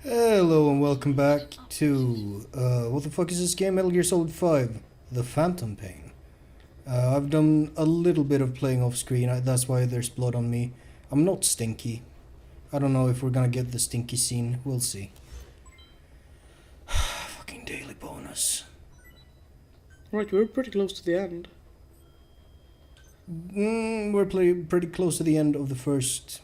Hello and welcome back to what the fuck is this game? Metal Gear Solid 5, The Phantom Pain. I've done a little bit of playing off screen, that's why there's blood on me. I'm not stinky. I don't know if we're gonna get the stinky scene, we'll see. Fucking daily bonus. Right, we're pretty close to the end. We're pretty close to the end of the first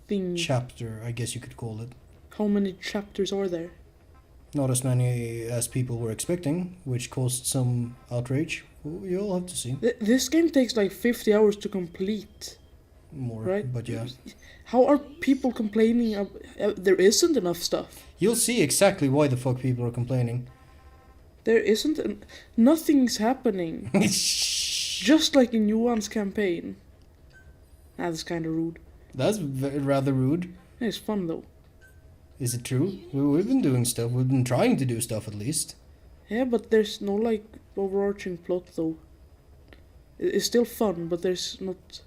Thing. chapter, I guess you could call it. How many chapters are there? Not as many as people were expecting, which caused some outrage. You'll have to see. This game takes like 50 hours to complete, More, right? but yeah. How are people complaining? There isn't enough stuff. You'll see exactly why the fuck people are complaining. There isn't. Nothing's happening. Just like in Johan's campaign. That's kind of rude. That's rather rude. It's fun though. Is it true? We've been doing stuff. We've been trying to do stuff at least. Yeah, but there's no like overarching plot though. It's still fun, but there's not.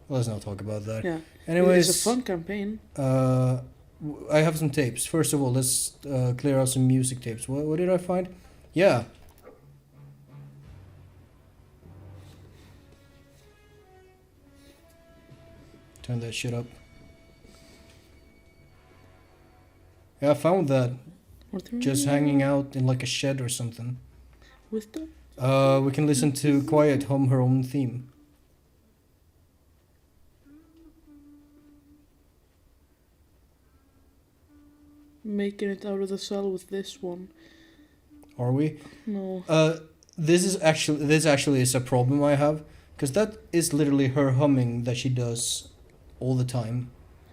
Let's not talk about that. Yeah. Anyways, It's a fun campaign. I have some tapes. First of all, let's clear out some music tapes. What did I find? Yeah. Turn that shit up. Yeah, I found that just hanging out in like a shed or something. With them? We can listen to Quiet hum her own theme. Making it out of the cell with this one. Are we? No. This actually is a problem I have, because that is literally her humming that she does all the time.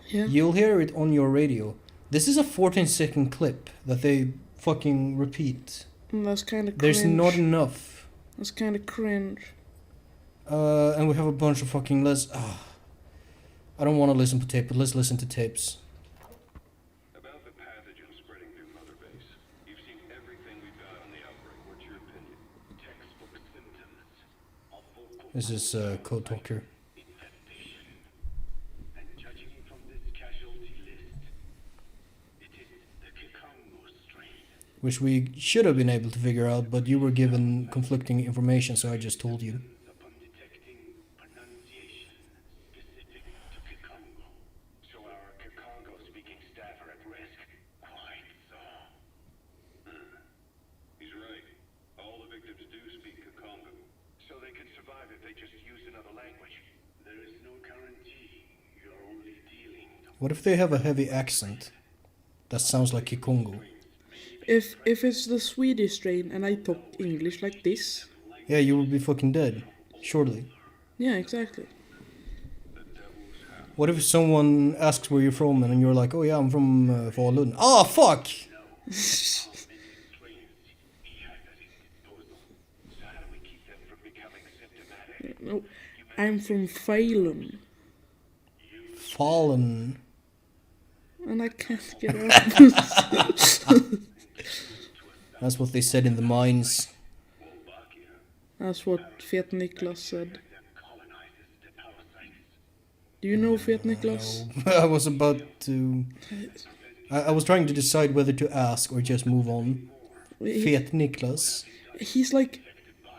Yeah. You'll hear it on your radio. This is a 14-second clip that they fucking repeat. That's kind of cringe. There's not enough. That's kind of cringe. And we have a bunch of fucking I don't want to listen to tape, but let's listen to tapes. About the pathogen spreading through Mother Base. You've seen everything we've got on the outbreak. What's your opinion? Textbook symptoms of vocal This is Code Talker. infestation. And judging from this casualty list, it is the Kikongo strain. Which we should have been able to figure out, but you were given conflicting information, so I just told you. Upon detecting pronunciation specific to Kikongo. So our Kikongo-speaking staff are at risk. Quite so. He's right. All the victims do speak Kikongo. So they can survive if they just use another language. There is no guarantee. You're only dealing to What if they have a heavy accent that sounds like Kikongo? If it's the Swedish strain and I talk English like this. Yeah, you would be fucking dead. Surely. Yeah, exactly. What if someone asks where you're from and you're like, oh yeah, I'm from Falun. Oh, fuck! No, I'm from Falun. Fallen. And I can't get up. That's what they said in the mines. That's what Fet Niklas said. Do you know Fet Niklas? No. I was about to... I was trying to decide whether to ask or just move on. Fet Niklas. He's like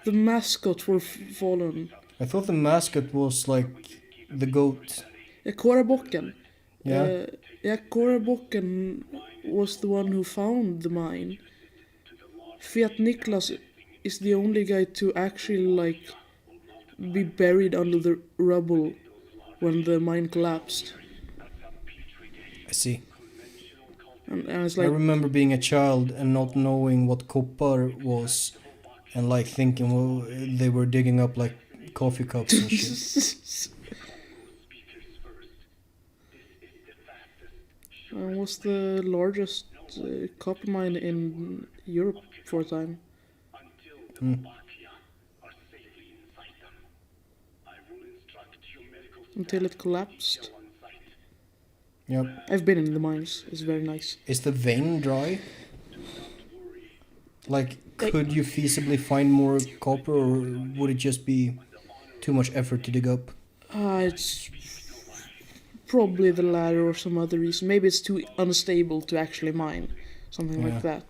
the mascot for Falun. I thought the mascot was like the goat. Kårebocken. Yeah. Yeah, Kårebocken was the one who found the mine. Fet Niklas is the only guy to actually like be buried under the rubble when the mine collapsed. I see. And it's I like, remember being a child and not knowing what koppar was, and like thinking, well, they were digging up like coffee cups and shit. was the largest copper mine in Europe for a time. Until it collapsed. Yep. I've been in the mines. It's very nice. Is the vein dry? Like, could you feasibly find more copper, or would it just be too much effort to dig up? It's probably the latter or some other reason. Maybe it's too unstable to actually mine, something Yeah. like that.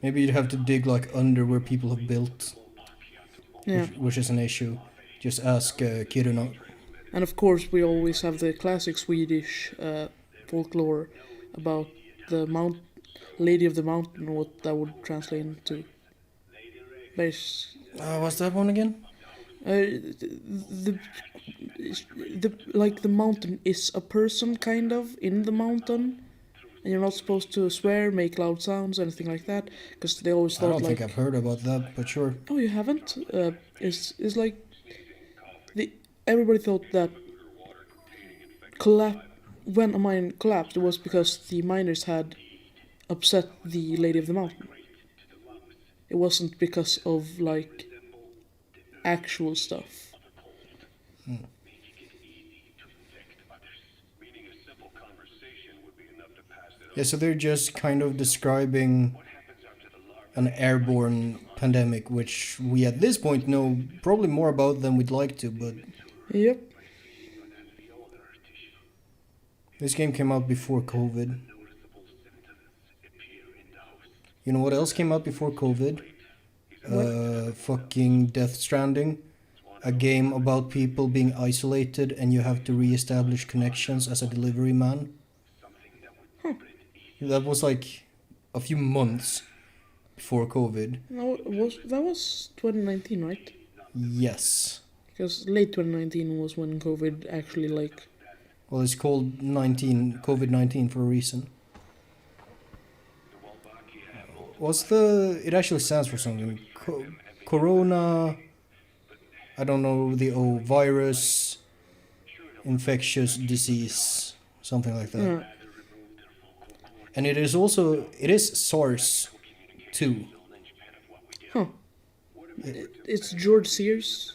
Maybe you'd have to dig like under where people have built, Yeah. which is an issue. Just ask Kiruna. And of course, we always have the classic Swedish folklore about the Lady of the Mountain, what that would translate into. There's What's that one again? the the mountain is a person kind of in the mountain, and you're not supposed to swear, make loud sounds, anything like that, because they always I thought don't like, think I've heard about that, but sure. oh, you haven't? It's like everybody thought that when a mine collapsed, it was because the miners had upset the Lady of the Mountain. It wasn't because of like actual stuff. Meaning a simple conversation would be enough to pass it Yeah, so they're just kind of describing an airborne pandemic, which we at this point know probably more about than we'd like to, but Yep. this game came out before COVID. You know what else came out before COVID? Fucking Death Stranding. A game about people being isolated and you have to re-establish connections as a delivery man. That was like a few months before COVID. No, that was 2019, right? Yes. Because late 2019 was when COVID actually like. Well, it's called COVID-19 for a reason. It actually stands for something. Corona, I don't know the virus, infectious disease, something like that. Yeah. And it is SARS too. Huh. It's George Sears,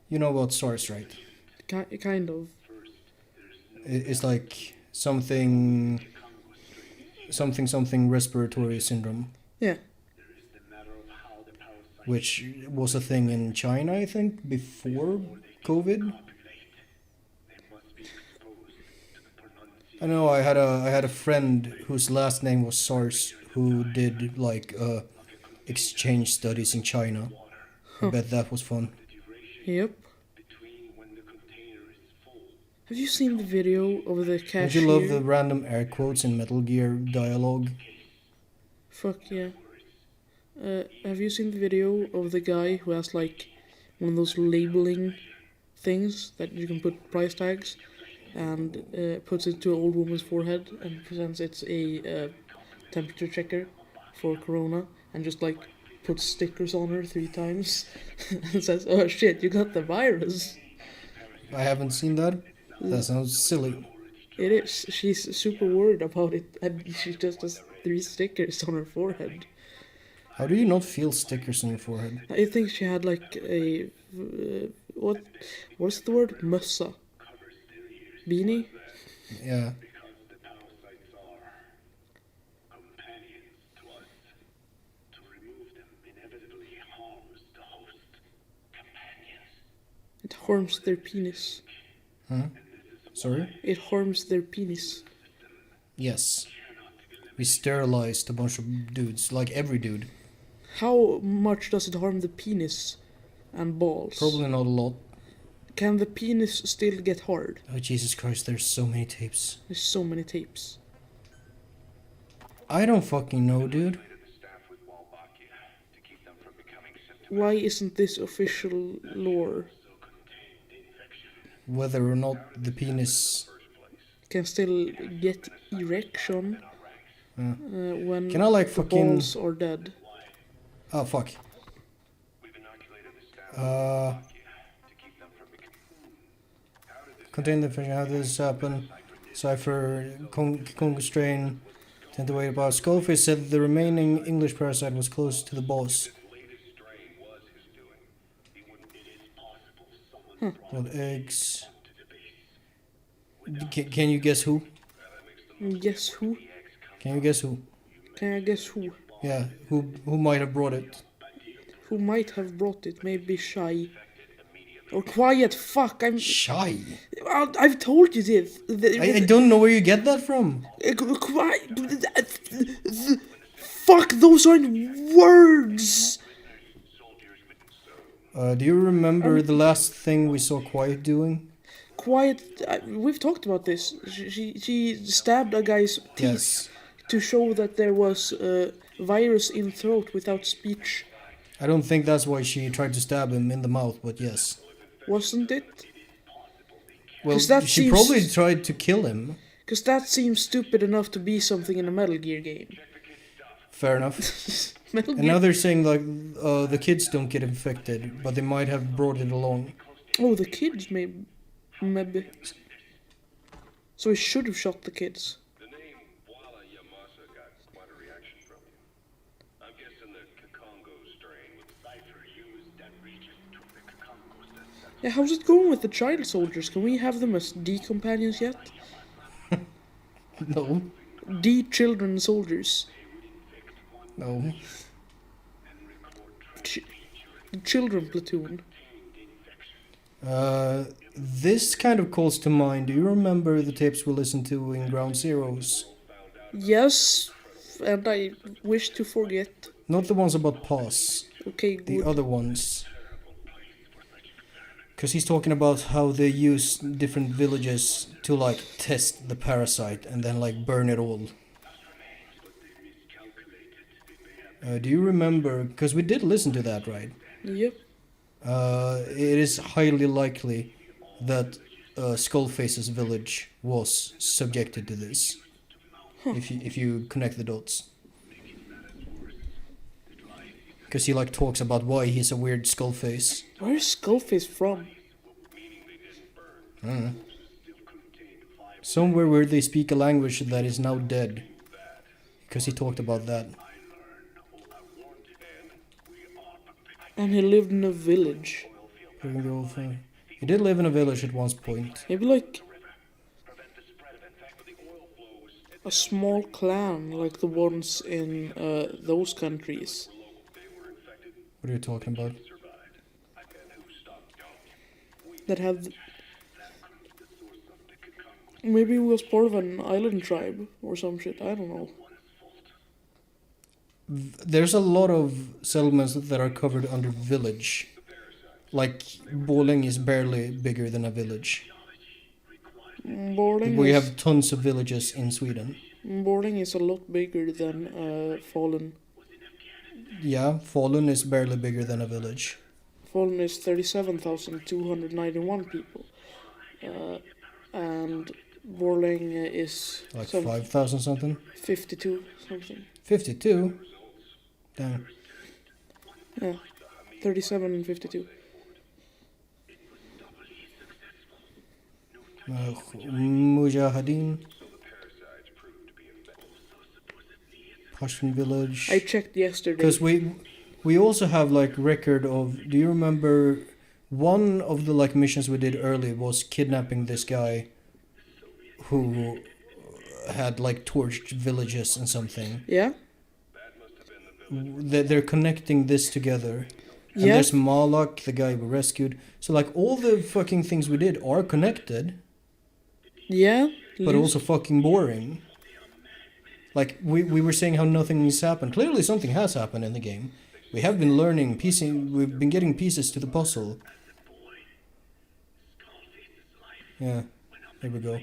You know about SARS, right? kind of. It's like something respiratory syndrome, Yeah. which was a thing in China, I think, before COVID. I know I had a friend whose last name was SARS who did like exchange studies in China. I bet that was fun. Yep. Have you seen the video of the Don't cashier? you love the random air quotes in Metal Gear dialogue? Fuck yeah. Have you seen the video of the guy who has like one of those labeling things that you can put price tags and puts it to an old woman's forehead and presents it's a temperature checker for Corona and just like puts stickers on her 3 times and says, "Oh shit, you got the virus." I haven't seen that. That sounds silly. It is. She's super worried about it and she just has 3 stickers on her forehead. How do you not feel stickers on your forehead? I think she had like a what's the word? Mössa. Beanie? Yeah. It harms their penis. Huh? Sorry? It harms their penis. Yes. We sterilized a bunch of dudes, like every dude. How much does it harm the penis and balls? Probably not a lot. Can the penis still get hard? Oh, Jesus Christ, there's so many tapes. There's so many tapes. I don't fucking know, dude. Why isn't this official lore? Whether or not the penis... Can still get erection when Can I, like, the fucking... balls are dead. Oh, fuck. Contain the infection. How did this happen? Cypher, Congo strain. Tend to wait about. Skullface said the remaining English parasite was close to the boss. What eggs? Can you guess who? Guess who? Can you guess who? Can I guess who? Yeah, who might have brought it? Who might have brought it? Maybe Shy. Or quiet, fuck, Shy. I've told you this. I don't know where you get that from. Quiet. Fuck, those aren't words. Do you remember the last thing we saw Quiet doing? Quiet, we've talked about this. She stabbed a guy's teeth Yes. to show that there was a virus in throat without speech. I don't think that's why she tried to stab him in the mouth, but yes. Wasn't it? Well, 'Cause that she seems- probably tried to kill him. Because that seems stupid enough to be something in a Metal Gear game. Fair enough. Metal And Gear. now they're saying like the kids don't get infected, but they might have brought it along. Oh, the kids maybe. So he should have shot the kids. The name Walla Yamasa got quite a reaction from you. I'm guessing the Kakongo strain with Cypher used that region to the Kakongo system. Yeah, how's it going with the child soldiers? Can we have them as D-companions yet? No. D-children soldiers. No. The children platoon. This kind of calls to mind. Do you remember the tapes we listened to in Ground Zeroes? Yes, and I wish to forget. Not the ones about Paz, Okay, the good. other ones. Because he's talking about how they use different villages to like test the parasite and then like burn it all. Do you remember? Because we did listen to that, right? Yep. It is highly likely that Skullface's village was subjected to this. If you connect the dots. Because he like talks about why he's a weird Skullface. Where's Skullface from? Somewhere where they speak a language that is now dead. Because he talked about that. And he lived in a village. During the old thing. He did live in a village at one point. Maybe like a small clan like the ones in those countries. What are you talking about? That had... Maybe he was part of an island tribe or some shit, I don't know. There's a lot of settlements that are covered under village. Like, Borlänge is barely bigger than a village. Borlänge We is, have tons of villages in Sweden. Borlänge is a lot bigger than Fallen. Yeah, Falun is barely bigger than a village. Fallen is 37,291 people. And Borlänge is Like some 5,000 something? 52 something. 52? Damn. Yeah, 37 and 52. Mujahideen. Pashtun village. I checked yesterday. Because we also have like record of. Do you remember one of the like missions we did early was kidnapping this guy who had like torched villages and something. Yeah? They're connecting this together. And Yeah. there's Malak, the guy we rescued. So like all the fucking things we did are connected, Yeah? but also fucking boring. Like we were saying how nothing has happened. Clearly something has happened in the game. We have been learning piecing. We've been getting pieces to the puzzle. Yeah, there we go.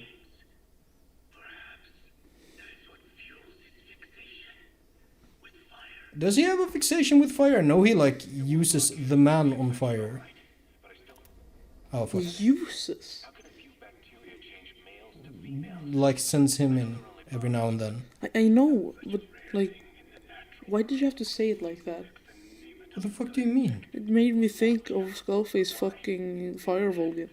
Does he have a fixation with fire? No, he like uses the man on fire. Oh fuck. Uses. Like sends him in every now and then. I know, but like, why did you have to say it like that? What the fuck do you mean? It made me think of Skullface fucking Firevogel.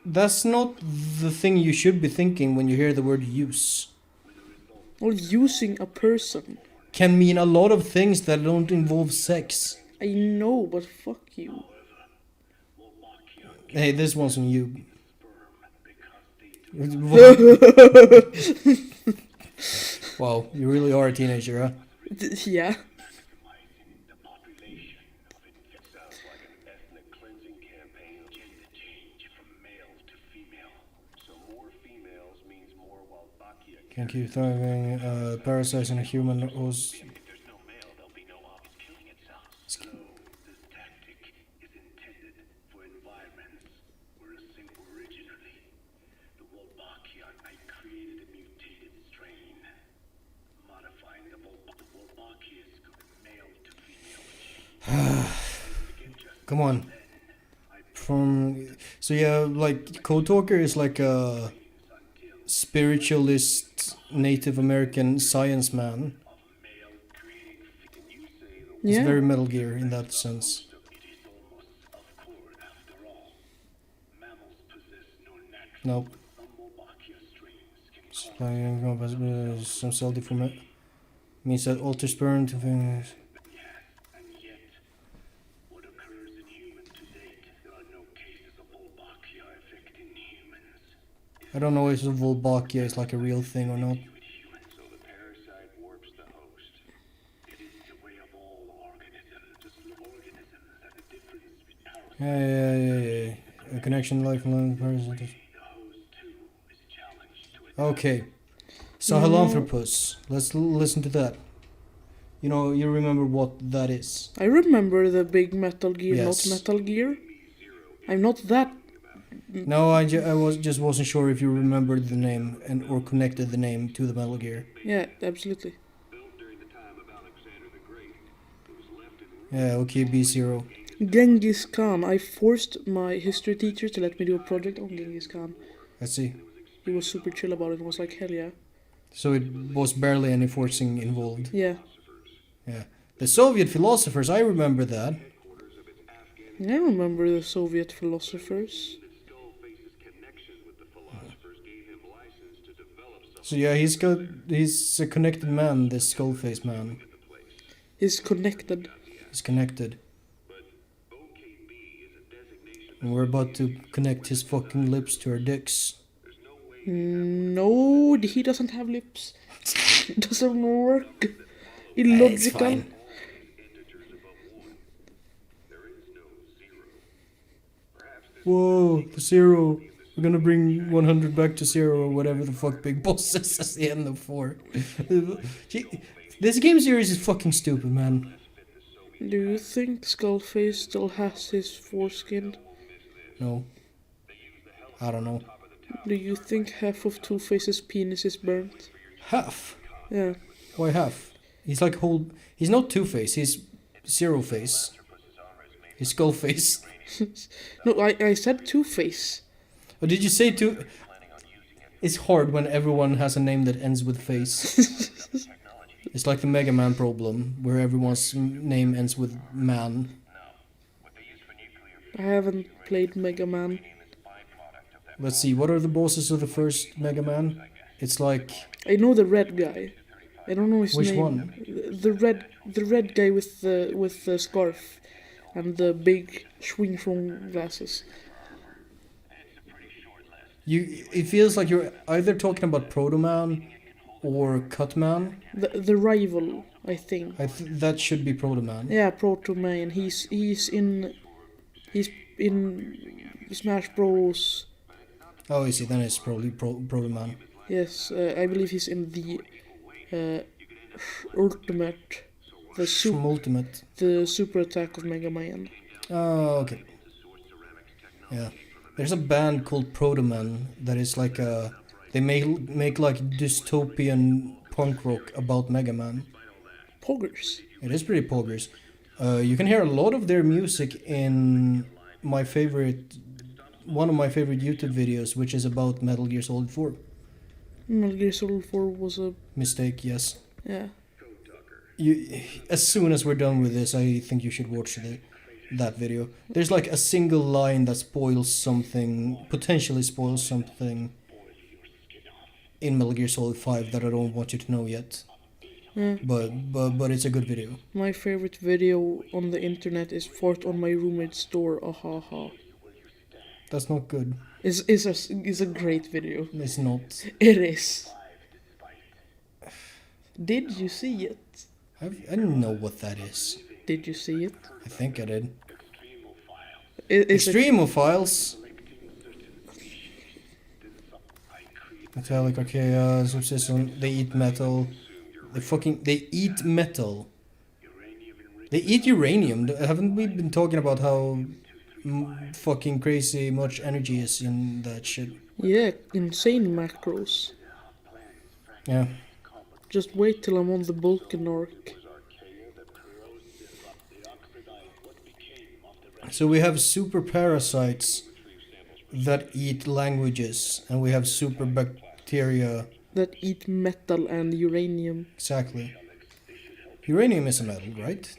That's not the thing you should be thinking when you hear the word use. Or using a person. Can mean a lot of things that don't involve sex. I know, but fuck you. Hey, this one's on you. Wow, you really are a teenager, huh? Yeah. The population of it sounds like an ethnic cleansing Can keep thriving. Parasites in a human host. If there's no male, there'll be no obvious killing itself. So, this tactic is intended for environments where originally the Wolbachia created a mutated strain, modifying the Wolbachia's male to female gene. Come on. So yeah, like Code Talker is like a spiritualist Native American science man. It's Yeah. very Metal Gear in that sense. It is almost of core after all. Mammals possess no natural. Nope. Some Wolbachia strains can Supplying some cell deformation means that alter sperm to things. and yet, what occurs in humans to date, there are no cases of Wolbachia affecting humans. I don't know if Wolbachia is like a real thing or not. With humans, so the parasite warps the host. It is the way of all organisms. Just organisms that the difference with parasites. Yeah. A connection, lifelong parasite. The host too is challenged to adapt. Okay. Sahelanthropus. Let's listen to that. You know, you remember what that is. I remember the big Metal Gear, Yes. not Metal Gear. I'm not that. No, just wasn't sure if you remembered the name and or connected the name to the Metal Gear. Yeah, absolutely. Built during the time of Alexander the Great, it was left in Yeah, okay, B0. Genghis Khan. I forced my history teacher to let me do a project on Genghis Khan. Let's see. He was super chill about it and was like, hell yeah. So it was barely any forcing involved. Yeah. Yeah. The Soviet philosophers, I remember that. I remember the Soviet philosophers. Skullface's connection with the philosophers gave him license to develop some So yeah, he's a connected man, this Skullface man. He's connected. He's connected. OKB is a designation. And we're about to connect his fucking lips to our dicks. No, he doesn't have lips. It doesn't work. Illogical. fine. Integers above 1. There is no 0. Perhaps this Whoa, the 0. We're gonna bring 100 back to 0 or whatever the fuck Big Boss says at the end of 4. This game series is fucking stupid, man. Do you think Skullface still has his foreskin? No. I don't know. Do you think half of Two-Face's penis is burnt? Half? Yeah. Why half? He's like whole. He's not Two-Face, he's Zero Face. He's Skullface. No, I said Two-Face. Oh, did you say two? It's hard when everyone has a name that ends with face. It's like the Mega Man problem, where everyone's name ends with man. I haven't played Mega Man. Let's see, what are the bosses of the first Mega Man? It's like, I know the red guy. I don't know his which name. one? The red guy with the scarf and the big swing from glasses. It feels like you're either talking about Proto Man or Cut Man. The rival, I think. That should be Proto Man. Yeah, Proto Man. He's in Smash Bros. Oh, I see, then it's probably Proto Man. Yes, I believe he's in the Ultimate, Ultimate. the super attack of Mega Man. Oh, okay. Yeah. There's a band called Proto Man that is like a... They make like dystopian punk rock about Mega Man. Poggers. It is pretty poggers. You can hear a lot of their music in one of my favorite YouTube videos, which is about Metal Gear Solid 4. Metal Gear Solid 4 was a... Mistake, yes. yeah. As soon as we're done with this, I think you should watch that video. There's like a single line that potentially spoils something in Metal Gear Solid 5 that I don't want you to know yet. Yeah. But it's a good video. My favorite video on the internet is Fart on my roommate's door, ahaha. That's not good. Is a great video. It's not. It is. Did you see it? I don't know what that is. Did you see it? I think I did. It's Extremophiles? Metallic Archaea subsist on. They eat metal. They eat metal. They eat uranium. Haven't we been talking about how fucking crazy much energy is in that shit? Yeah, insane macros. Yeah. Just wait till I'm on the Vulcan arc. So we have super parasites that eat languages, and we have super bacteria. That eat metal and uranium. Exactly. Uranium is a metal, right?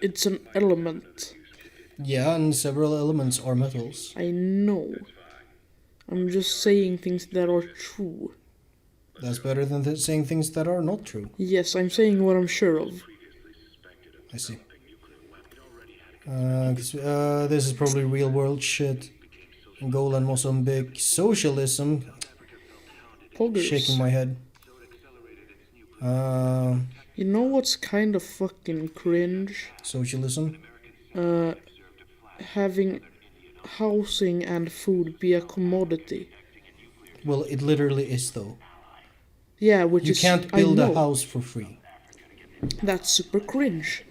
It's an element. Yeah, and several elements are metals. I know. I'm just saying things that are true. That's better than saying things that are not true. Yes, I'm saying what I'm sure of. I see. This is probably real world shit. Angola and Mozambique. Socialism. Poggers. Shaking my head. You know what's kind of fucking cringe? Socialism. Having housing and food be a commodity. Well, it literally is though. Yeah, which You is... can't I build a know. house for free. That's super cringe.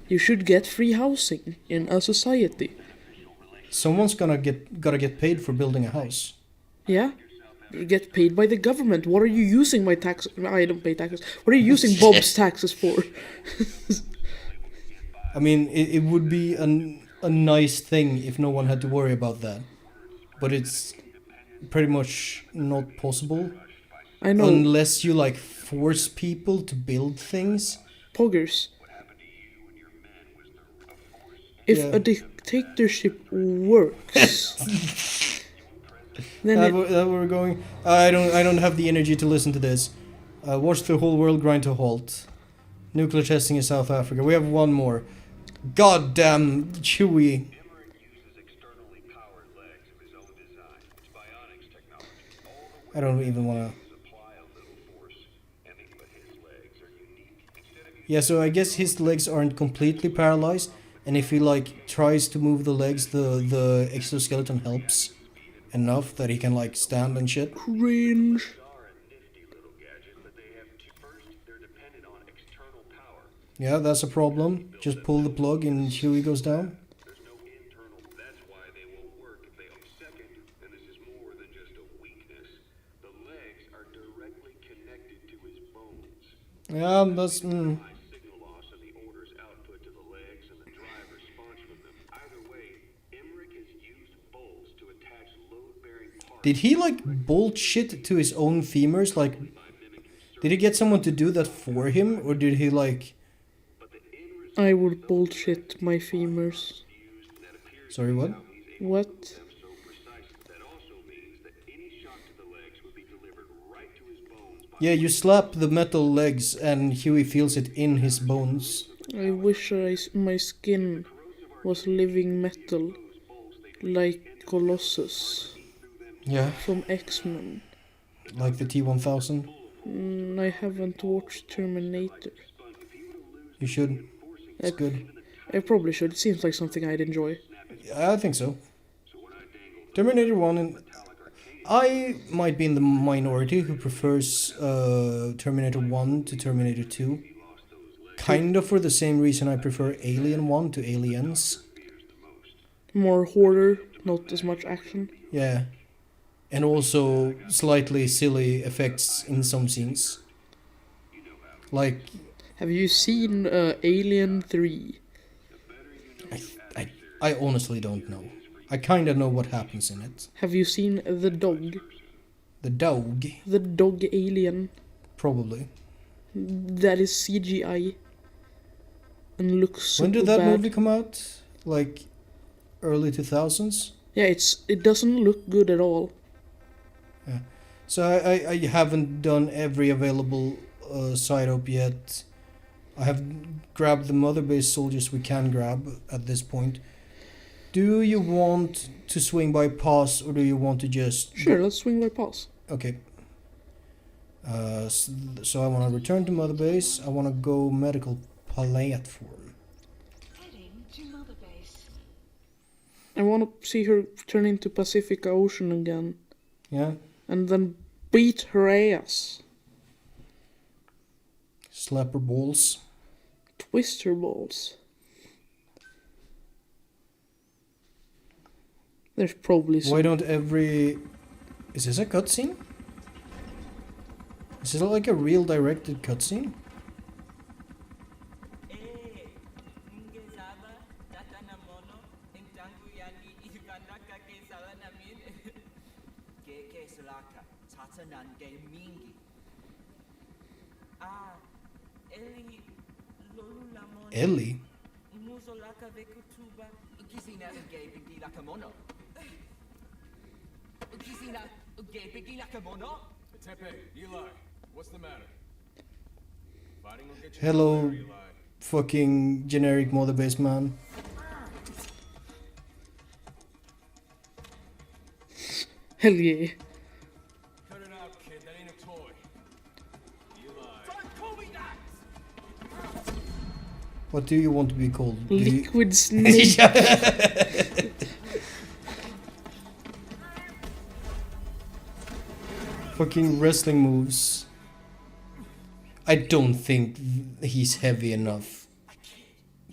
You should get free housing in a society. Someone's gotta get paid for building a house. Yeah? You get paid by the government. What are you using my tax... I don't pay taxes. What are you using Bob's taxes for? I mean, it would be a nice thing if no one had to worry about that. But it's pretty much not possible. I know. Unless you, like, force people to build things. Poggers. If Yeah. a dictatorship works, then That we're going. I don't have the energy to listen to this. Watch the whole world grind to a halt. Nuclear testing in South Africa. We have one more. Goddamn Chewie. I don't even wanna. Yeah, so I guess his legs aren't completely paralyzed, and if he like tries to move the legs, the exoskeleton helps enough that he can like stand and shit. cringe. Yeah, that's a problem. Just pull the plug and Chewie goes down. Yeah, that's. Did he like bullshit to his own femurs? Like, did he get someone to do that for him, or did he like? I would bullshit my femurs. Sorry, what? What? Yeah, you slap the metal legs, and Huey feels it in his bones. I wish my skin was living metal, like Colossus Yeah, from X-Men. like the T-1000. I haven't watched Terminator. You should. It's good. I probably should. It seems like something I'd enjoy. Yeah, I think so. Terminator 1 and I might be in the minority who prefers Terminator 1 to Terminator 2. Kind of for the same reason I prefer Alien 1 to Aliens. More horror, not as much action. Yeah. And also slightly silly effects in some scenes. Like, Have you seen Alien 3? I honestly don't know. I kind of know what happens in it. Have you seen The Dog? The dog, The dog alien. probably. That is CGI. And looks super When did that bad. movie come out? Like, early 2000s? Yeah, it doesn't look good at all. So I haven't done every available side up yet. I have grabbed the mother base soldiers we can grab at this point. Do you want to swing by pass, or do you want to just... Sure, let's swing by pass. Okay. So I want to return to mother base. I want to go medical platform. Heading to Mother Base. I want to see her turn into Pacific Ocean again. Yeah? And then beat her ass. Slap her balls. Twist her balls. There's probably some... Why don't every... Is this a cutscene? Is this like a real directed cutscene? Ellie? Tepe, Eli, what's the matter? Fighting will get you Hello, nowhere, Eli. fucking generic mother base man. Hell yeah. Cut it out, kid. That ain't a toy. Eli. Don't call me that! What do you want to be called? Do you- Liquid snake. Fucking wrestling moves. I don't think he's heavy enough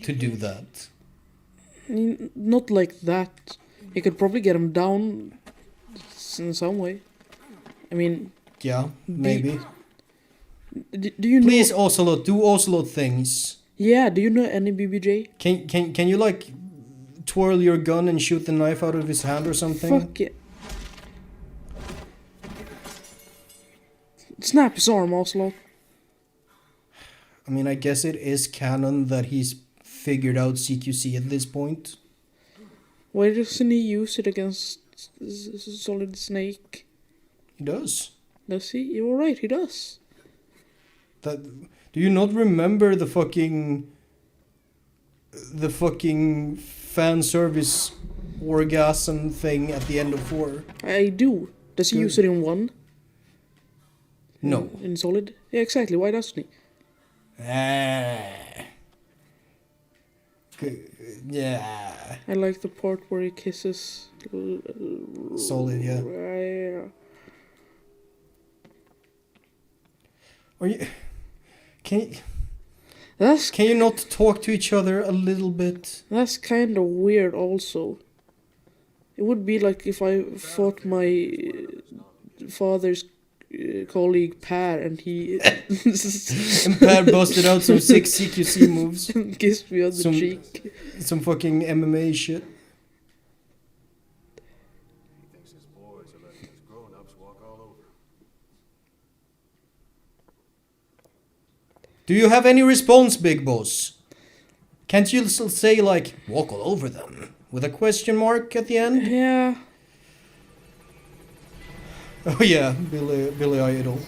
to do that. Not like that. You could probably get him down in some way. I mean, Yeah, maybe. do you know? Please, Ocelot, do Ocelot things. Yeah, do you know any BBJ? Can you like twirl your gun and shoot the knife out of his hand or something? Fuck it. Snap his arm, Ocelot. I mean, I guess it is canon that he's figured out CQC at this point. Why doesn't he use it against Solid Snake? He does. Does he? You're right, he does. That. Do you not remember the fucking fan service orgasm thing at the end of 4? I do. Does he Good. use it in 1? No. In Solid? Yeah, exactly. Why doesn't he? Yeah. I like the part where he kisses. Solid, yeah. Yeah. Are you? Can That's you not talk to each other a little bit? That's kind of weird also. It would be like if I fought my father's colleague Per and he And Per busted out some 6 CQC moves. kissed me on the Some- cheek. Some fucking MMA shit. He thinks his boys are letting his grown-ups walk all over him. Do you have any response, Big Boss? Can't you still say, like, walk all over them? With a question mark at the end? Yeah. Oh yeah, Billy Idol.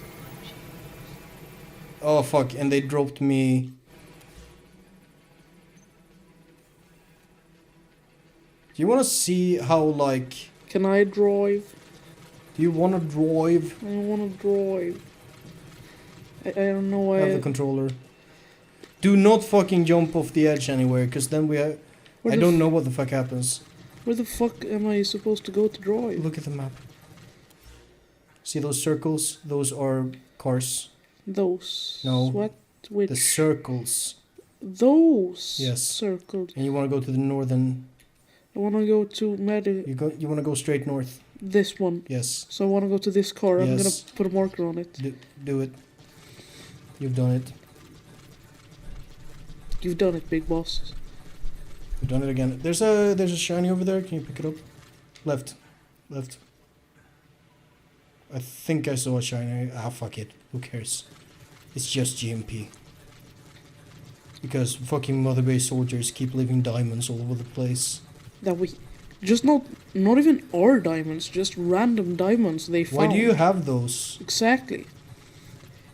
Oh fuck, and they dropped me... Do you wanna see how, like... Can I drive? Do you wanna drive? I don't want to drive. I don't know why. Have the controller. Do not fucking jump off the edge anywhere, because then we have... Where I the don't f- know what the fuck happens. Where the fuck am I supposed to go to drive? Look at the map. See those circles? Those are cars. Those. No. What? Which? The circles. Those. Yes. Circled. And you want to go to the northern... I want to go to You want to go straight north. this one. Yes. So I want to go to this car. I'm gonna Yes. put a marker on it. Do it. You've done it. You've done it, big boss. You've done it again. There's a shiny over there. Can you pick it up? Left. Left. I think I saw a shiny. Ah, fuck it. Who cares? It's just GMP. Because fucking Mother Base soldiers keep leaving diamonds all over the place. That we just not even our diamonds, just random diamonds they found. Why do you have those? Exactly.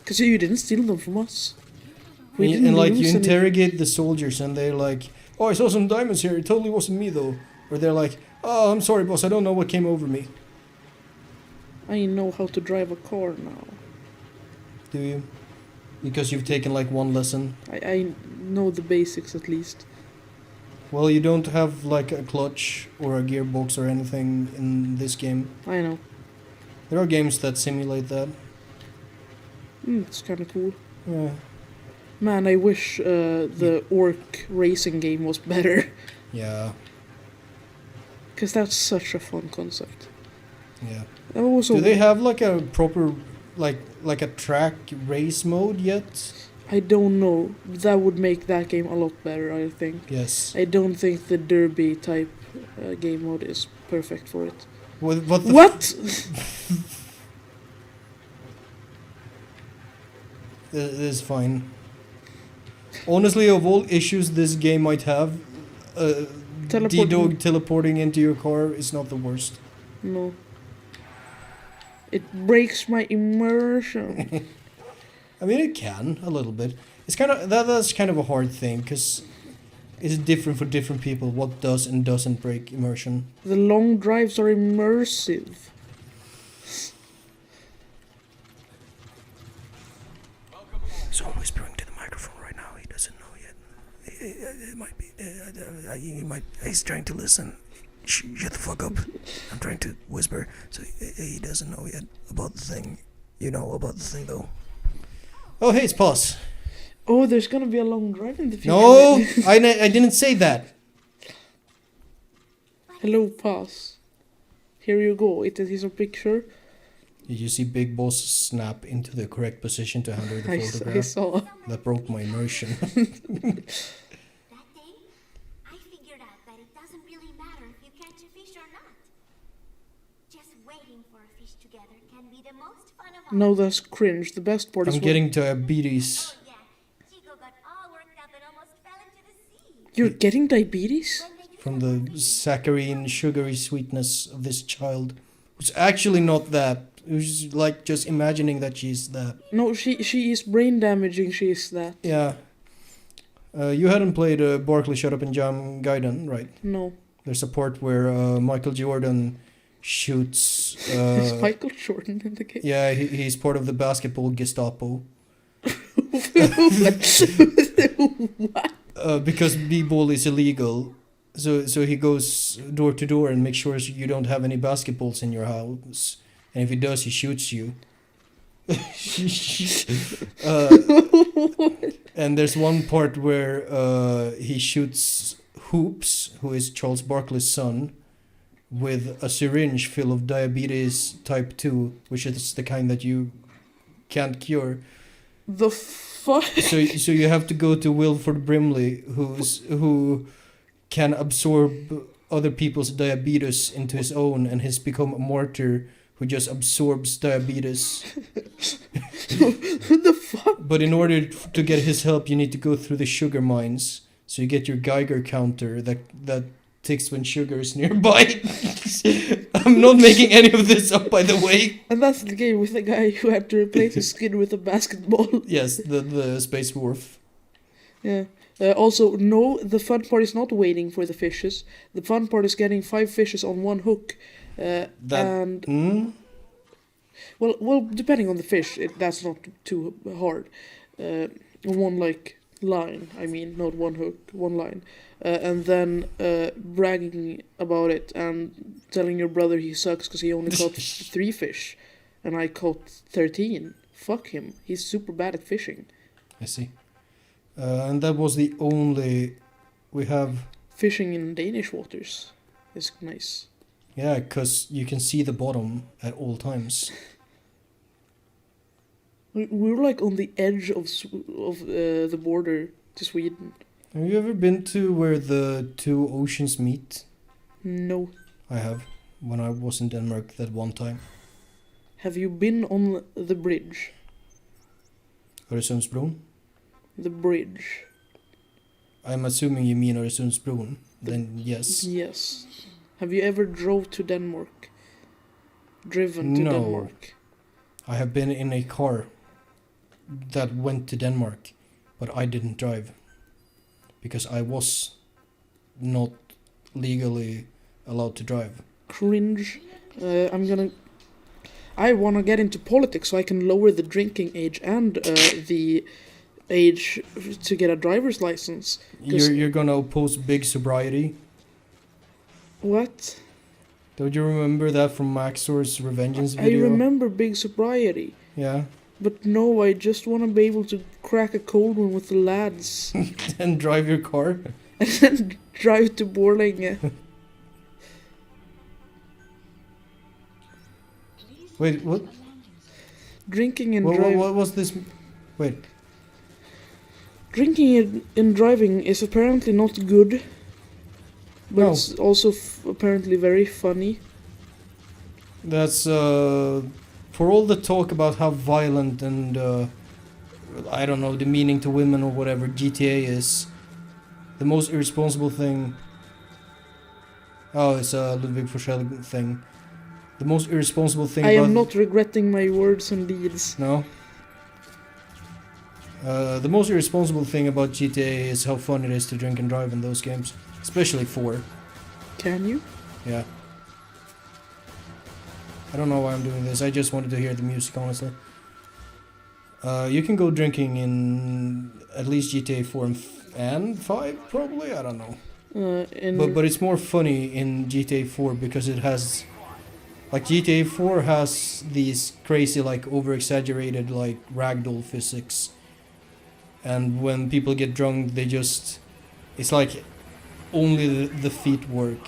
Because you didn't steal them from us. And like you lose any- interrogate the soldiers and they're like, oh, I saw some diamonds here. It totally wasn't me though. Or they're like, oh, I'm sorry, boss. I don't know what came over me. I know how to drive a car now. Do you? Because you've taken like one lesson. I know the basics at least. Well, you don't have like a clutch or a gearbox or anything in this game. I know. There are games that simulate that. It's kind of cool. Yeah. Man, I wish the orc racing game was better. Yeah. Because that's such a fun concept. Yeah. And also, Do they have like a proper like a track race mode yet? I don't know. That would make that game a lot better, I think. Yes. I don't think the derby type game mode is perfect for it. What the What? It is fine. Honestly, of all issues this game might have, D-Dog teleporting into your car is not the worst. No. It breaks my immersion. I mean, it can a little bit. It's kind of that's kind of a hard thing because it's different for different people. What does and doesn't break immersion? The long drives are immersive. So I'm whispering to the microphone right now. He doesn't know yet. It might be. He might. He's trying to listen. Shut the fuck up. I'm trying to whisper, so he doesn't know yet about the thing. You know about the thing though. Oh, hey, it's Paz. Oh, there's gonna be a long drive in the future. No, I didn't say that. Hello, Pass. Here you go. It is a picture. Did you see Big Boss snap into the correct position to handle the I photograph? saw. That broke my immersion. That day, I figured out that it doesn't really matter if you catch a fish or not. Just waiting for a fish together can be the most fun of all. No, that's cringe. The best part is I'm getting diabetes. Oh yeah, Chico got all worked up and almost fell into the sea. You're getting diabetes? When they From the saccharine, sugary sweetness of this child. Who's actually not that. Who's like just imagining that she's that. No, she is brain damaging. She is that. Yeah. You hadn't played Barkley Shut Up and Jam Gaiden, right? No. There's a part where Michael Jordan shoots... Is Michael Jordan in the game? yeah, he's part of the basketball Gestapo. What? Because b-ball is illegal. So he goes door to door and makes sure you don't have any basketballs in your house. And if he does, he shoots you. And there's one part where he shoots Hoops, who is Charles Barkley's son, with a syringe full of diabetes type 2, which is the kind that you can't cure. The fuck? So you have to go to Wilford Brimley, who can absorb other people's diabetes into his own, and has become a martyr who just absorbs diabetes. What the fuck? But in order to get his help, you need to go through the sugar mines. So you get your Geiger counter that ticks when sugar is nearby. I'm not making any of this up, by the way. And that's the game with the guy who had to replace his skin with a basketball. Yes, the Space Wharf. Yeah. Also, no, the fun part is not waiting for the fishes. The fun part is getting 5 fishes on one hook. And well, depending on the fish, that's not too hard. One like line, I mean, not one hook, one line, and then bragging about it and telling your brother he sucks because he only caught 3 fish, and I caught 13. Fuck him. He's super bad at fishing. I see. And that was the only we have. Fishing in Danish waters is nice. Yeah, because you can see the bottom at all times. We were like on the edge of the border to Sweden. Have you ever been to where the 2 oceans meet? No. I have, when I was in Denmark that one time. Have you been on the bridge? Öresundsbron? The bridge. I'm assuming you mean Öresundsbron. Then yes. Yes. Have you ever drove to Denmark? Driven to No. Denmark? I have been in a car that went to Denmark, but I didn't drive. Because I was not legally allowed to drive. Cringe. I want to get into politics so I can lower the drinking age and the age to get a driver's license. 'Cause- You're gonna oppose big sobriety. What? Don't you remember that from Maxor's Revengeance I video? remember big sobriety, Yeah. but no, I just want to be able to crack a cold one with the lads And drive your car. and then drive to Borlänge. Wait, what? Drinking and What, driving. what was this? Wait. Drinking and driving is apparently not good, but No. it's also apparently very funny. That's for all the talk about how violent and I don't know, demeaning to women or whatever GTA is. The most irresponsible thing. Oh, it's a Ludwig Forsell thing. The most irresponsible thing I about am not regretting my words and deeds. No. The most irresponsible thing about GTA is how fun it is to drink and drive in those games, especially 4. Can you? Yeah. I don't know why I'm doing this. I just wanted to hear the music, honestly. You can go drinking in at least GTA 4 and 5, probably. I don't know. But it's more funny in GTA 4 because it has, like, GTA 4 has these crazy, like, over-exaggerated, like, ragdoll physics. And when people get drunk, they just, it's like only the feet work.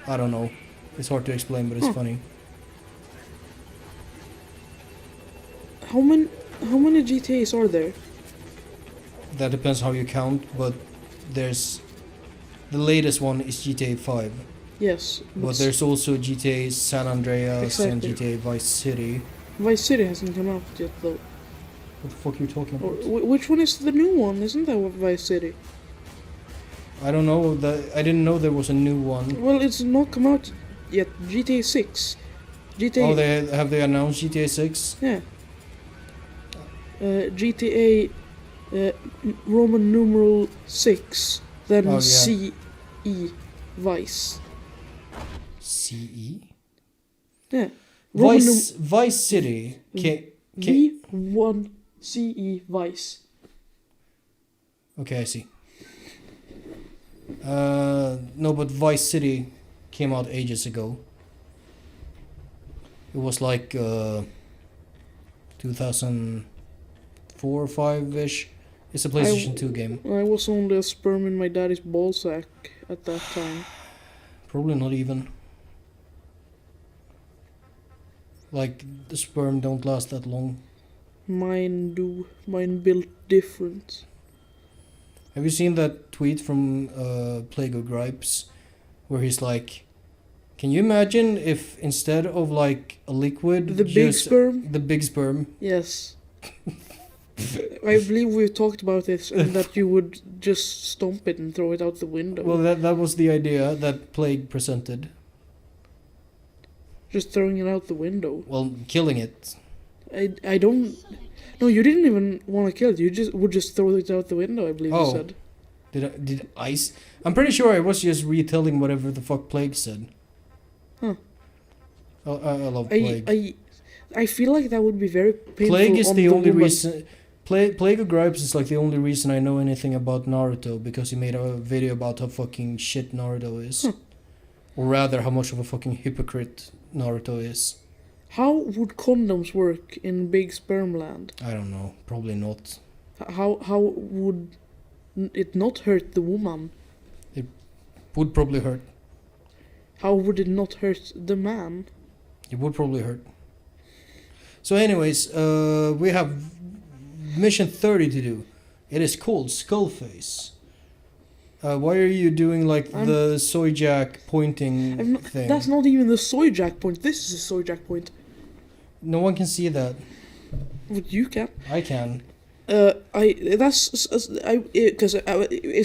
I don't know. It's hard to explain, but it's funny. How many GTAs are there? That depends how you count, but there's the latest one is GTA 5. Yes, But there's also GTA San Andreas and Exactly. GTA Vice City. Vice City hasn't come out yet though. What the fuck are you talking Or, about? which one is the new one? Isn't that Vice City? I don't know. I didn't know there was a new one. Well, it's not come out yet. GTA 6. GTA. Oh, they announced GTA 6? Yeah. GTA Roman numeral 6, then Oh, yeah. CE Vice. CE? Yeah. Roman Vice City. V1 CE Vice. Okay, I see. No, but Vice City came out ages ago. It was like 2004 or 5-ish. It's a PlayStation 2 game. I was only a sperm in my daddy's ballsack at that time. Probably not even. Like, the sperm don't last that long. Mine do. Mine built different. Have you seen that tweet from Plague of Gripes? Where he's like, can you imagine if instead of like a liquid... The big sperm? The big sperm. Yes. I believe we talked about this, and that you would just stomp it and throw it out the window. Well, that was the idea that Plague presented. Just throwing it out the window. Well, killing it. I don't... No, you didn't even want to kill it. You would just throw it out the window, I believe you Oh. said. Did I... I'm pretty sure I was just retelling whatever the fuck Plague said. Huh. I love Plague. I feel like that would be very painful. Plague is on the only woman. reason... Plague of Gripes is like the only reason I know anything about Naruto, because he made a video about how fucking shit Naruto is. Huh. Or rather, how much of a fucking hypocrite Naruto is. How would condoms work in Big Sperm Land? I don't know. Probably not. How would it not hurt the woman? Would probably hurt. How would it not hurt the man? It would probably hurt. So anyways, we have mission 30 to do. It is called Skullface. Why are you doing like the soy jack pointing thing? That's not even the soy jack point. This is a soy jack point. No one can see that. But you can. I can. It's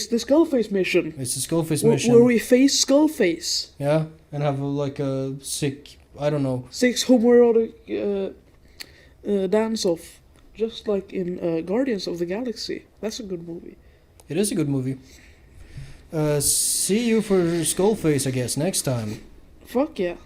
the Skullface mission. It's the Skullface mission. Where we face Skullface. Yeah, and have like a sick, I don't know. 6 homoerotic dance off. Just like in Guardians of the Galaxy. That's a good movie. It is a good movie. See you for Skullface, I guess, next time. Fuck yeah.